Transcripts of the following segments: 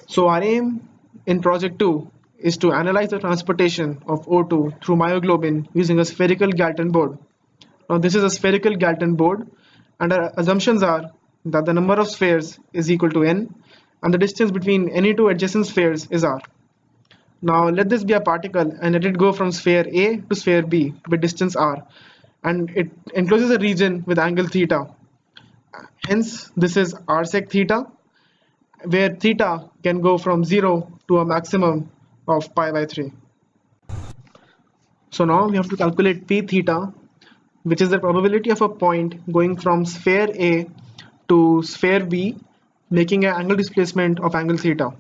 So our aim in project 2 is to analyze the transportation of O2 through myoglobin using a spherical Galton board. Now this is a spherical Galton board and our assumptions are that the number of spheres is equal to n and the distance between any two adjacent spheres is r. Now let this be a particle and let it go from sphere A to sphere B with distance r, and it encloses a region with angle theta. Hence this is r sec theta, where theta can go from 0 to a maximum of pi by 3. So now we have to calculate p theta, which is the probability of a point going from sphere A to sphere B, making an angle displacement of angle theta.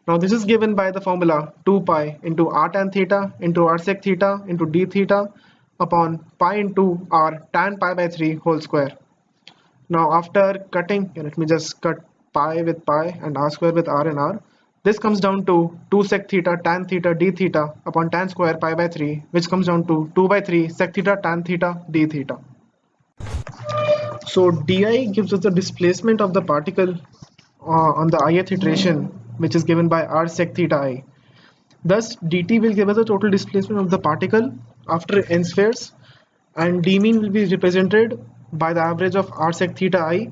Now this is given by the formula 2 pi into r tan theta into r sec theta into d theta upon pi into r tan pi by 3 whole square. Now after cutting, let me just cut pi with pi and r square with r and r. This comes down to 2 sec theta tan theta d theta upon tan square pi by 3, which comes down to 2 by 3 sec theta tan theta d theta. So di gives us the displacement of the particle on the ith iteration, which is given by r sec theta I. Thus dt will give us the total displacement of the particle after n spheres, and d mean will be represented by the average of r sec theta I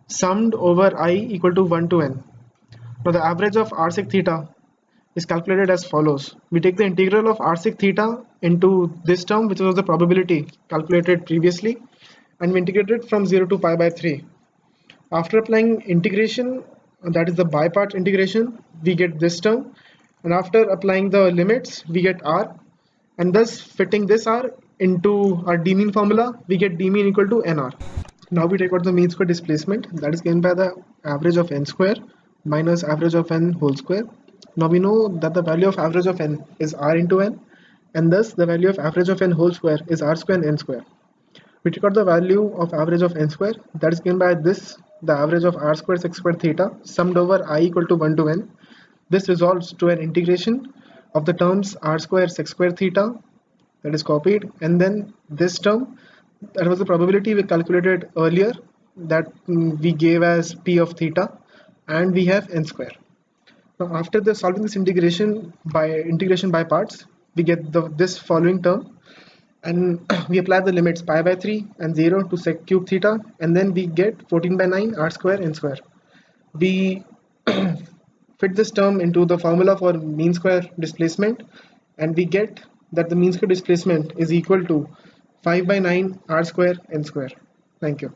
summed over I equal to 1 to n. Now the average of r sec theta is calculated as follows. We take the integral of r sec theta into this term, which was the probability calculated previously, and we integrate it from 0 to pi by 3. After applying integration, that is the by part integration, we get this term, and after applying the limits we get r, and thus fitting this r into our d mean formula, we get d mean equal to nr. Now we take out the mean square displacement, that is given by the average of n square minus average of n whole square. Now we know that the value of average of n is r into n, and thus the value of average of n whole square is r square and n square. We take out the value of average of n square, that is given by this, the average of r square sec square theta summed over I equal to 1 to n. This resolves to an integration of the terms r square sec square theta, that is copied, and then this term, that was the probability we calculated earlier, that we gave as p of theta, and we have n square. Now after solving this integration by parts, we get this following term, and we apply the limits pi by 3 and 0 to sec cube theta, and then we get 14 by 9 r square n square. We fit this term into the formula for mean square displacement, and we get that the mean square displacement is equal to 5 by 9 r square n square. Thank you.